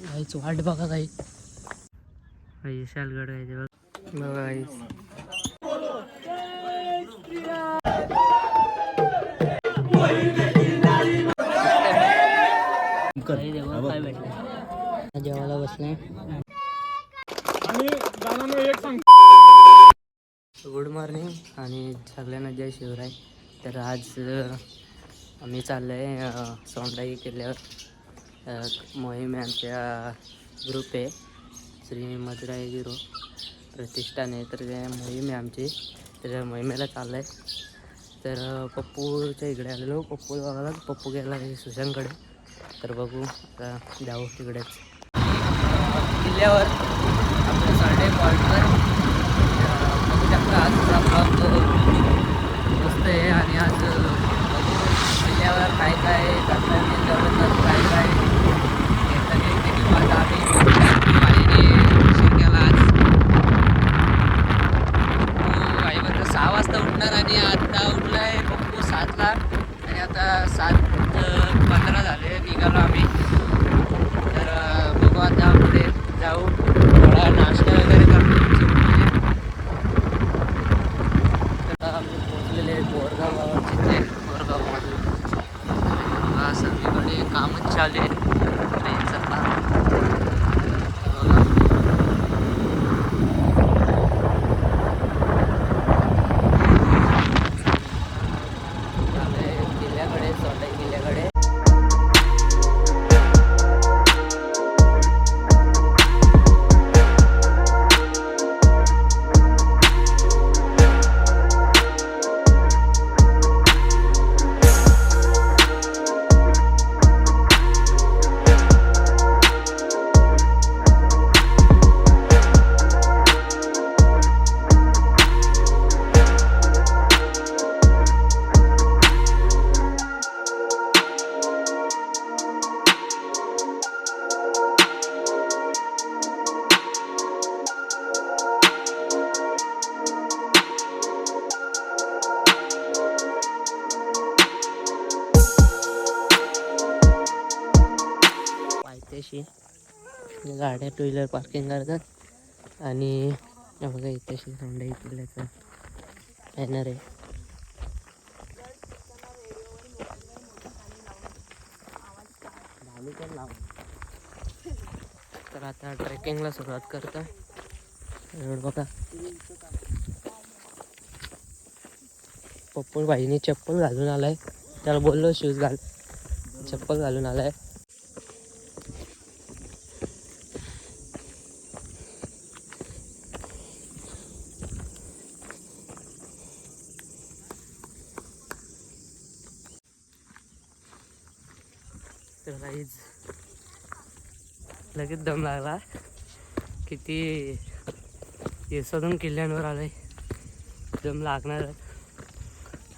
गाईच वाट बघा काही शालगड आहे बघा गाईच. काय भेटलं जेवायला बसले. गुड मॉर्निंग आणि सगळ्यांना जय शिवराय. तर आज आम्ही चाललो आहे सोंडाई किल्ल्यावर. मोहीम आमच्या ग्रुप आहे श्री मदुराई गिरो प्रतिष्ठान आहे. तर त्या मोहीम आहे आमची. तर मोहिमेला चाललं आहे. तर पप्पूच्या इकडे आलेलो. पप्पू बघायला पप्पू गेला आहे सुशांतकडे. तर बघू आता जाऊ तिकडेच किल्ल्यावर आपलं संडे पॉईंटवर. बघू शकता आजचा ब्लॉग मस्त आहे. आणि आज बघू किल्ल्यावर काय काय करता येईल तेवढं काय काय घेता येते किंवा आम्ही बाईने केला. आज आईवर 6 वाजता उठणार आणि आता उठला आहे पप्पू 7ला. आणि आता 7:15 झाले निघालो आम्ही. तर बघू आता पुढे जाऊ थोडा नाश्ता वगैरे करून आम्ही पोहोचलेले बोरगाव गावाचे. बोरगावमध्ये सगळीकडे कामच चालू आहे ट्रेनचं काम. किल्ल्याकडे सोंडाई किल्ल्याकडे. पायथ्याशी गाड्या 2 व्हीलर पार्किंग करतात. आणि बघा इथेशी सोंडाई किल्ल्याचं बॅनर आहे. तर आता ट्रेकिंगला सुरुवात करता. बघा पप्पू भाईने चप्पल घालून आलाय. त्याला बोललो शूज घाल, चप्पल घालून आलाय. तर काहीच लगेच दम लागला. किती दिवसातून किल्ल्यांवर आलोय, दम लागणार.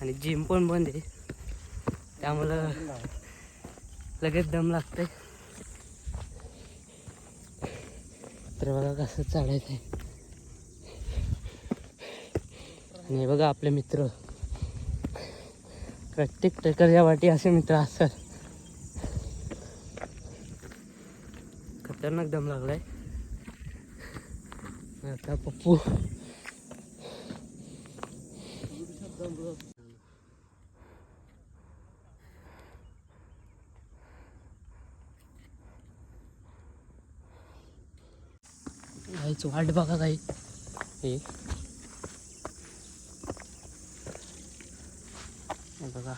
आणि जिम पण बंद आहे त्यामुळं लगेच दम लागतंय. तर बघा कसं चढायचं आहे. आणि बघा आपले मित्र, प्रत्येक ट्रेकरच्या वाटी असे मित्र असतात. खतरनाक दम लागलाय. आता पप्पू गाईच वाट बघा काही हे बघा.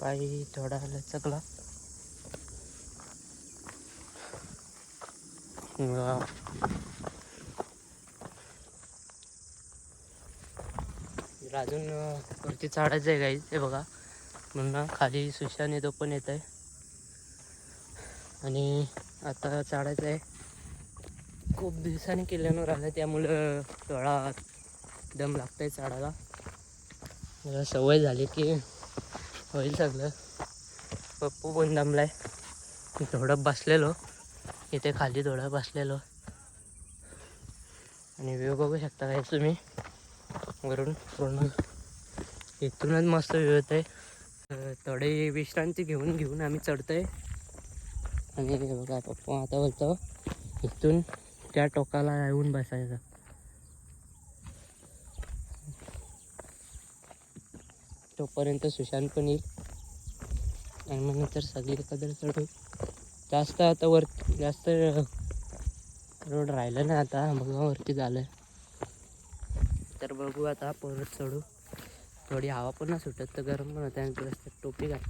पायी थोडा लचकला. अजून वरती चढायचं आहे गाईच. हे बघा म्हणून खाली सुशाने तो पण येत आहे. आणि आता चढायचं आहे. खूप दिवसांनी किल्ल्यावर आलं त्यामुळं थोडा दम लागतंय चढायला. मला सवय झाली की होईल सगळं. पप्पू पण दमलाय. थोडं बसलेलो इथे खाली, थोडं बसलेलो. आणि व्ह्यू बघू शकता काय तुम्ही वरून पूर्ण इथूनच मस्त व्ह्यू येते. थोडी विश्रांती घेऊन आम्ही चढतोय. आणि बघा पप्पा आता बोलतो इथून त्या टोकाला येऊन बसायचं. तोपर्यंत सुशांत पण येईल आणि मग नंतर सगळी एकत्र चढू. जास्त आता जास्त रोड राहिलं ना आता बघा वरती झालं. तर बघू आता परत चढू. थोडी हवा पण नाही सुटत तर गरम पण होतं. आणि टोपी घाल.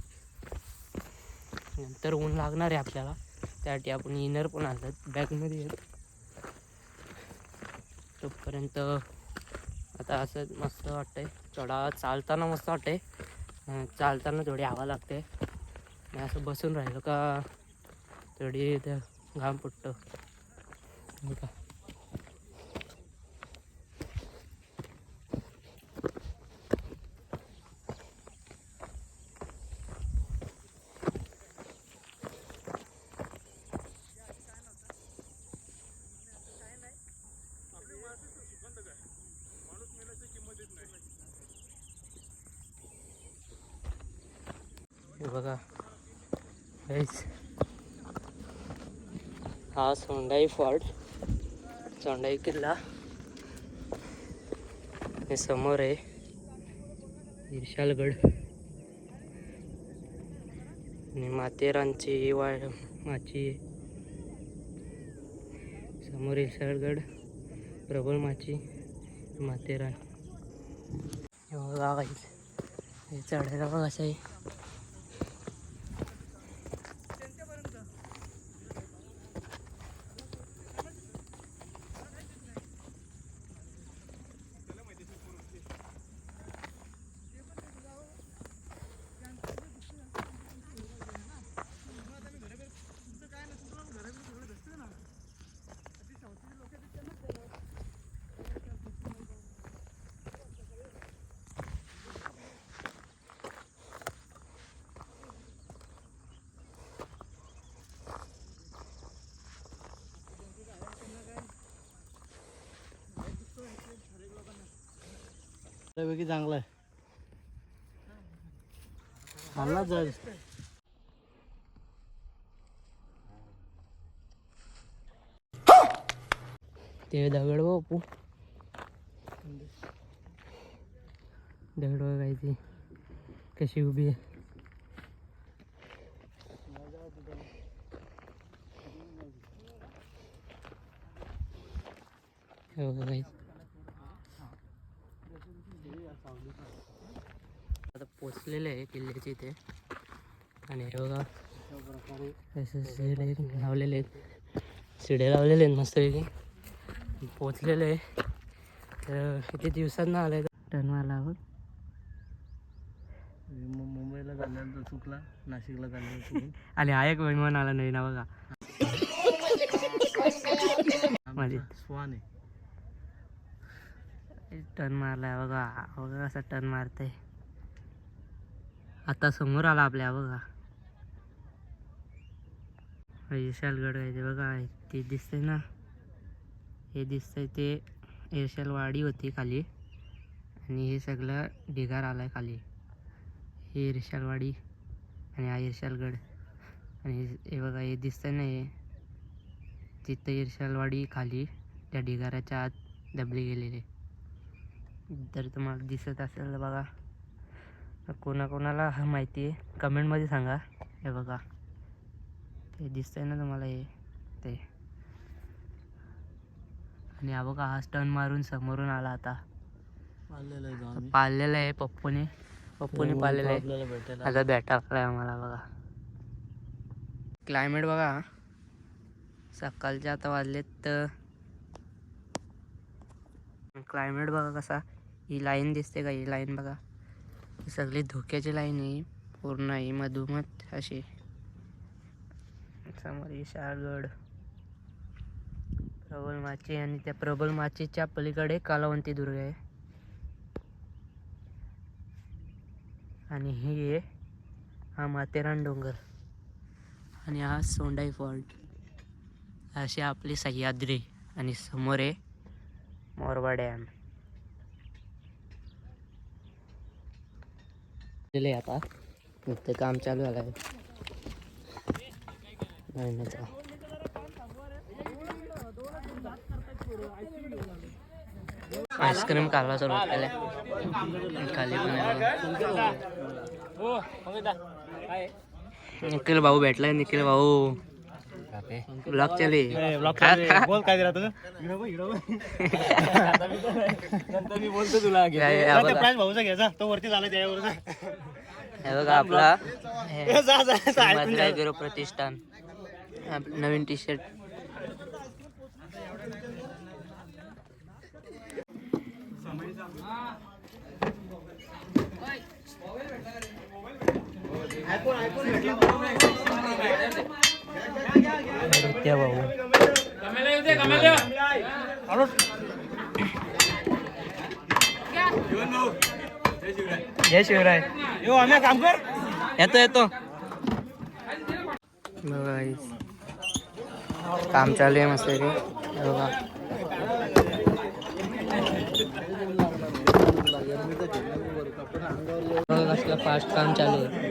नंतर ऊन लागणार आहे आपल्याला, त्यासाठी आपण इनर पण आणतात बॅगमध्ये. तोपर्यंत आता असं मस्त वाटतंय. चालताना मस्त वाटतंय. चालताना थोडी हवा लागते आणि असं बसून राहिलं का थोडी ते घाम फुटतं. हे बघा हा सोंडाई फोर्ट, सोंडाई किल्ला. हे समोर आहे इर्शालगड आणि माथेरानची माची. समोर इर्शालगड, प्रबळ माची, माथेरान. हे बघा हे चढायला बघा असं आहे. चांगला आहे. चालला जाईल ते दगड बापू. दगड बघायची कशी उभी आहे. आता पोचलेले आहे किल्ल्याच्या इथे. आणि हे बघा लावलेले आहेत, शिड्या लावलेले आहेत मस्तपैकी. पोचलेले आहे. तर किती दिवसात ना आले टर्नवाला आहोत. मुंबईला झाल्यानंतर चुकला, नाशिकला झाल्यानंतर आणि हा एक विमान आला नाही ना बघा. माझी स्वान आहे. टर्न मारलाय बघा. बघा कसा टर्न मारते. आता समोर आला आपल्या बघा. इर्शालगड आहे ते बघा. ते दिसतंय ना, हे दिसतंय ते इर्शालवाडी होती खाली. आणि हे सगळं ढिगार आलाय खाली. हे इर्शालवाडी आणि हा इर्शालगड. आणि हे बघा हे दिसतंय ना, हे तिथं इर्शालवाडी खाली त्या ढिगाऱ्याच्या आत दबली गेलेली. तर तुम्हाला दिसत असेल बघा. कोणाकोणाला हा माहिती आहे कमेंटमध्ये सांगा. हे बघा ते दिसतंय ना तुम्हाला, हे ते. आणि हा बघा हा टर्न मारून समोरून आला. आता पाळलेलं आहे पप्पूने पाळलेलं आहे. आता भेटायला आम्हाला बघा. क्लायमेट बघा सकाळचे आता वाजलेत. क्लायमेट बघा कसा. ही लाईन दिसते का, ही लाईन बघा. सगळी धोक्याची लाईन आहे पूर्ण. ही मधोमध अशी. समोर इर्शालगड, प्रबळ माची आणि त्या प्रबळ माचीच्या पलीकडे कलावंती दुर्ग आहे. आणि ही आहे हा माथेरान डोंगर आणि हा सोंडाई फॉल्ट. अशी आपली सह्याद्री. आणि समोर आहे मोरवा डॅम. दिले आता ते काम चालू झालं आहे. आईस्क्रीम कालवा सुरुवात केल्या खाली पण निखिल भाऊ भेटलाय. निखिल भाऊ ब्लॉग चाले बोल काय दिला तुझं मी बोलतो तुला भाऊचा घ्यायचा तो वरती झाला त्यावर हे बघा आपला गुरु प्रतिष्ठान नवीन टी शर्ट. त्या भाऊ जय शिवराय. यो आम्ही काम कर येतो येतो. काम चालू आहे मस्त बघा. कसलं फास्ट काम चालू आहे.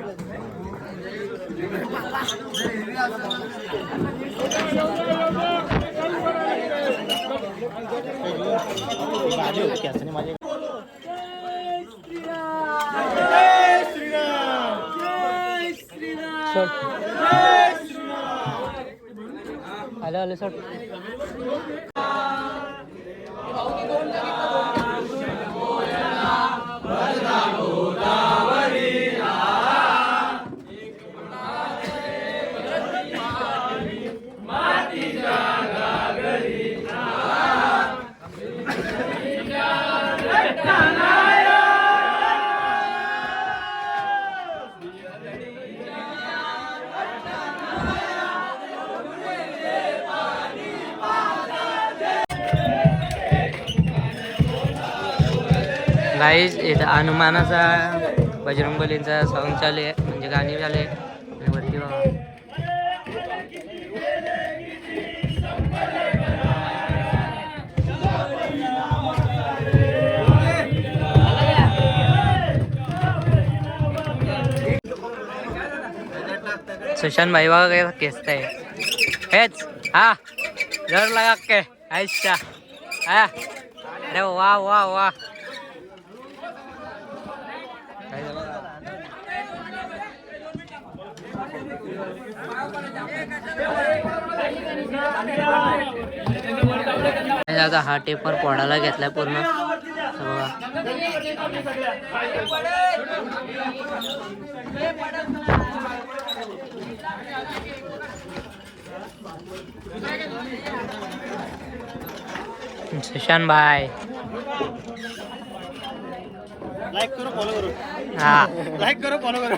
आलो आलो सोड. गाईज इथं हनुमानाचा बजरंगबलींचा सॉन्ग चालू आहे म्हणजे गाणी झाले आणि वरती बघा. सुशांत भाई बघा काय केसत आहे हेच. हा जोर लगा के ऐसा हा. अरे वाह वाह वाह. आता हा टेपर पोडायला घेतलाय पूर्ण बघा. सुशांत भाई लाईक करो फॉलो करो. हा लाईक करो फॉलो करो.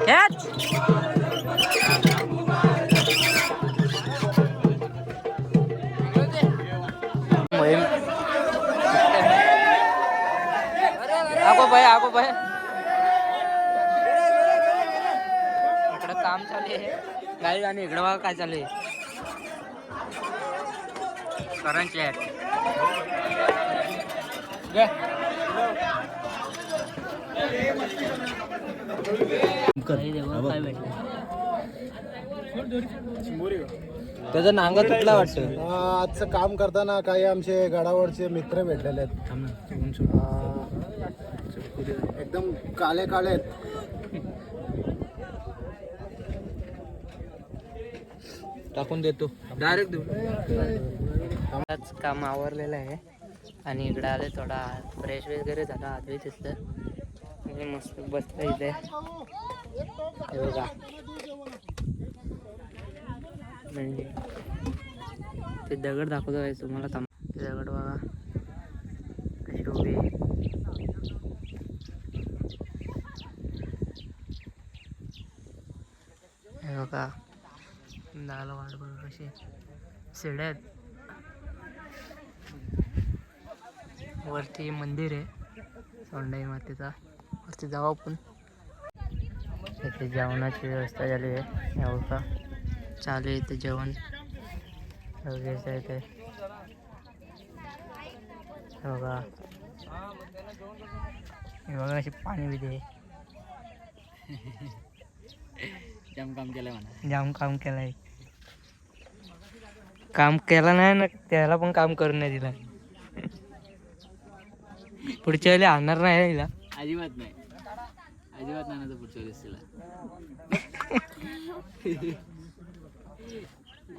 Catch! दाखव बाय. इकडं काम चालू आहे गाडी आणि इकडं बघा काय चालू आहे. करंट लाईट काय भेटलं त्याचं नांग तुटला वाटतं. आजचं काम करताना काही आमचे गडावरचे मित्र भेटलेले आहेत. एकदम काळे काळे आहेत. टाकून देतो डायरेक्ट देऊ. काम आवरलेलं आहे आणि इकडे आले थोडा फ्रेश वगैरे झाला आधी तिथलं मस्त बसलं इथे. हे बघा म्हणजे ते दगड दाखवतो आहे तुम्हाला. थांब दगड बघा कशी उभी आहे. हे बघा दाला वाट बघा कशी शिड्या आहेत. वरती मंदिर आहे सोंडाई मातेचा. वरती जाऊ आपण. इथे जेवणाची व्यवस्था झाली आहे. हे बघा चालू आहे इथे जेवण वगैरे इथे. हे बघा अशी पाणी बिते जाम काम केलंय म्हणा. जाम काम केलंय. काम केलं नाही ना त्याला पण काम करून नाही दिला. पुढच्या वेळेला आणणार नाही तिला. अजिबात नाही ना तर पुढच्या वेळेस तिला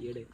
येडे.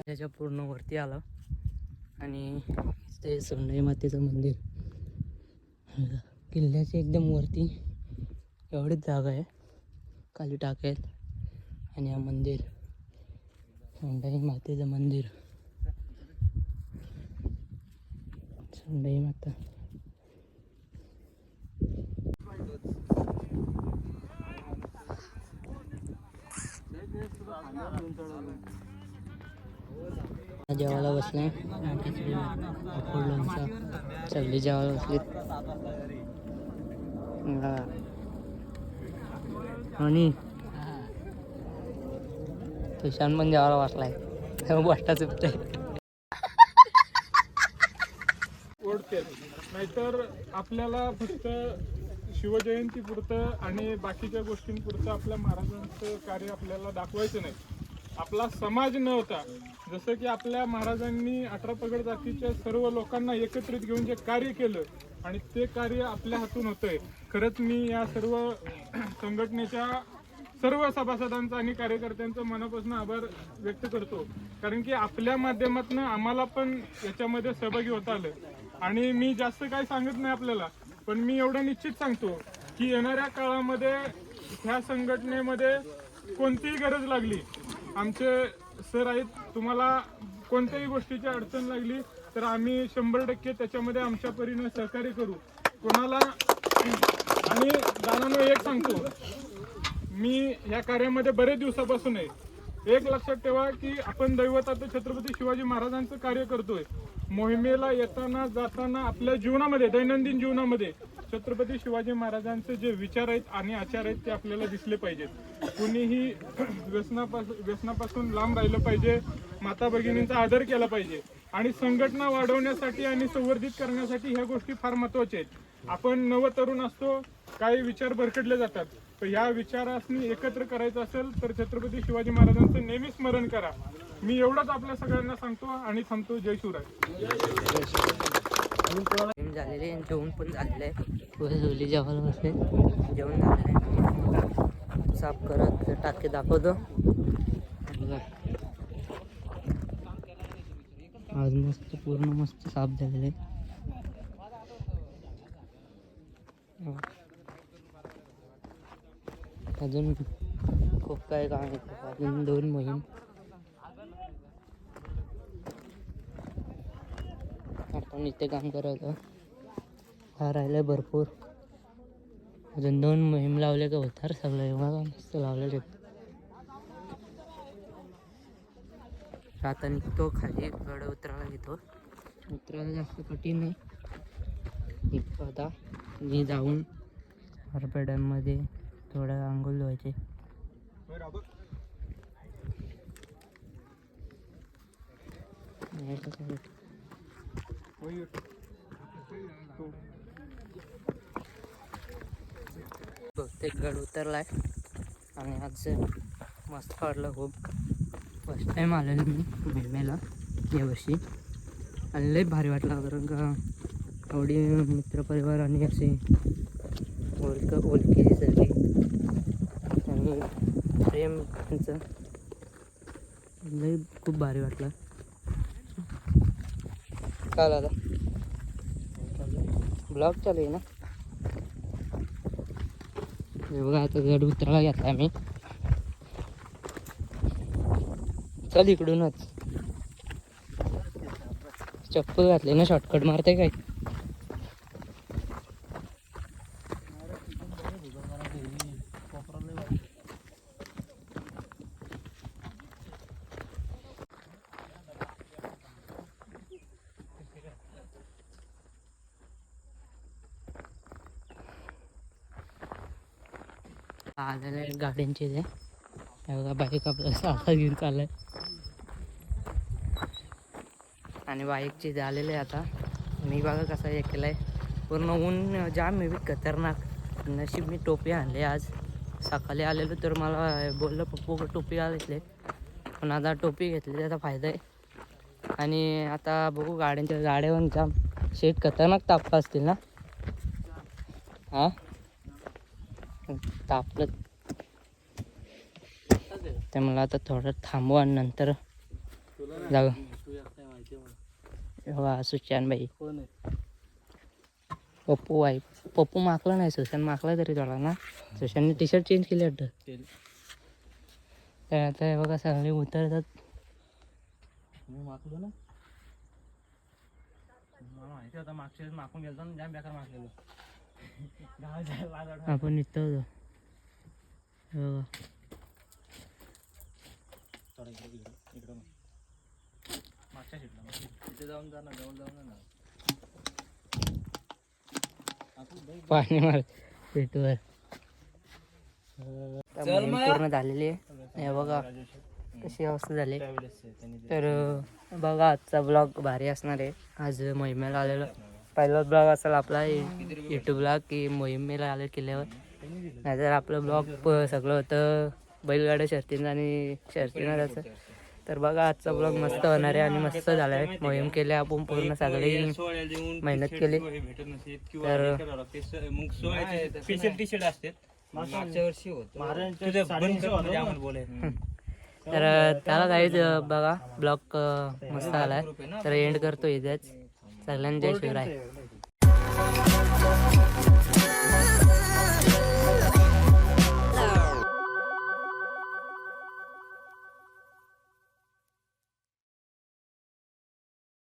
त्याच्या पूर्ण वरती आलं आणि ते सोंडाई मातेचं मंदिर किल्ल्याच्या एकदम वरती एवढीच जागा आहे. खाली टाक आहेत आणि हा मंदिर सोंडाई मातेचं मंदिर. सोंडाई माता जेवायला बसले. सगळी जेवायला बसली आणि तुषान पण जेवायला बसलाय. वाटा चुपतंय. नाहीतर आपल्याला फक्त शिवजयंती पुरतं आणि बाकीच्या गोष्टींपुरतं आपल्या महाराजांचं कार्य आपल्याला दाखवायचं नाही. आपला समाज नव्हता. जसं की आपल्या महाराजांनी 18 पगड जातीच्या सर्व लोकांना एकत्रित घेऊन जे कार्य केलं आणि ते कार्य आपल्या हातून होतंय. खरंच मी या सर्व संघटनेच्या सर्व सभासदांचा आणि कार्यकर्त्यांचं मनापासून आभार व्यक्त करतो. कारण की आपल्या माध्यमातून आम्हाला पण याच्यामध्ये सहभागी होता आलं. आणि मी जास्त काय सांगत नाही आपल्याला, पण मी एवढं निश्चित सांगतो की येणाऱ्या काळामध्ये ह्या संघटनेमध्ये कोणतीही गरज लागली, आमचे सर आहेत, तुम्हाला कोणत्याही गोष्टीची अडचण लागली तर आम्ही 100% त्याच्यामध्ये आमच्या परीने सहकार्य करू कोणाला. आणि दादांनो एक सांगतो, मी या कार्यामध्ये बरेच दिवसापासून आहे. एक लक्षात ठेवा की आपण दैवतात छत्रपती शिवाजी महाराजांचं कार्य करतोय. मोहिमेला येताना जाताना आपल्या जीवनामध्ये दैनंदिन जीवनामध्ये छत्रपती शिवाजी महाराजांचे जे विचार आहेत आणि आचार आहेत ते आपल्याला दिसले पाहिजेत. कुणीही व्यसनापासून लांब राहिलं पाहिजे, माता भगिनींचा आदर केला पाहिजे आणि संघटना वाढवण्यासाठी आणि संवर्धित करण्यासाठी ह्या गोष्टी फार महत्त्वाच्या आहेत. आपण नवतरुण असतो, काही विचार भरकटले जातात, तर ह्या विचारांनी एकत्र करायचं असेल तर छत्रपती शिवाजी महाराजांचं नेहमी स्मरण करा. मी एवढंच आपल्या सगळ्यांना सांगतो आणि थांबतो. जय शिवराय. झालेले जेवण पण झालेलं आहे. झोली जेवायला बसले, जेवण झालेलं आहे. साफ करत टाके दाखवतो. आज मस्त पूर्ण मस्त साफ झालेलं आहे. अजून खूप काय काम आहे. अजून 2 मोहीम आपण इथे काम करत हा राहिलं भरपूर. अजून 2 मोहीम लावले का होणार सगळं. एवढा मस्त लावलेले. आता निघतो खाली, गड उतरायला घेतो. उतरायला जास्त कठीण नाही. आता मी जाऊन हरपे डॅममध्ये थोडं आंघोळ धुवायचे. बहुतेक गड उतरलाय आणि आज मस्त वाटलं खूप. फर्स्ट टाईम आलेलो मी मोहिमेला यावर्षी आणि लई भारी वाटलं, कारण का एवढी मित्रपरिवार आणि असे ओळखी सगळी आणि प्रेम त्यांचं लई खूप भारी वाटलं. काय आता ब्लॉग चालू आहे ना. हे बघा आता गड उतरायला घेतला मी. चल इकडूनच. चप्पल घातले ना, शॉर्टकट मारते काय. आलेलं आहे गाड्यांचे ते. बघा बाईक आपला साधा घेऊन चाललाय आणि बाईकचे झालेले आता. मी बघा कसा हे केलाय. पूर्ण ऊन जाम आहे खतरनाक. नशीब मी टोपी आणले आज. सकाळी आलेलो तर मला बोललं पप्पू टोपी घेतले, पण आता टोपी घेतली त्याचा फायदा आहे. आणि आता बघू गाड्यावर जाम शेट खतरनाक तापलं असतील ना. हां तापलं ते मला आता थोडं थांबू आणि नंतर जाऊ. वा सुशांत भाई पप्पू वाईफ. पप्पू माकला नाही, सुशांत माकला तरी थोडा ना. सुशांतने टी शर्ट चेंज केली वाटतं. तर आता हे बघा सगळे उतरतात. मी माकलो ना, मला माहिती होता मागच्या वेळेस माकून गेलो ना, जाम बेकार माकलेलो. आपण निघतो मागच्या सीटला तिथे जाऊन जा ना, जवळ जाऊन ना. पाणी मार पेटवर. पूर्ण झालेली आहे. हे बघा कशी अवस्था झाली. तर बघा आजचा ब्लॉग भारी असणार आहे. आज मोहिमेला आलेलो पहिला ब्लॉग असेल आपला यूट्यूबला की मोहिमेला आले केल्यावर. नाहीतर आपलं ब्लॉग सगळं होतं बैलगाड्या शर्तीनं आणि शर्तीनं त्याचं. तर बघा आजचा ब्लॉग मस्त होणार आहे आणि मस्त झाला आहे. मोहीम केली आपण पूर्ण सगळी मेहनत केली. तर स्पेशल टी शर्ट असते मागच्या वर्षी होतं. तर त्याला काहीच बघा ब्लॉग मस्त आला आहे. तर एंड करतो इथेच. सगळ्यांना जय शिवराय.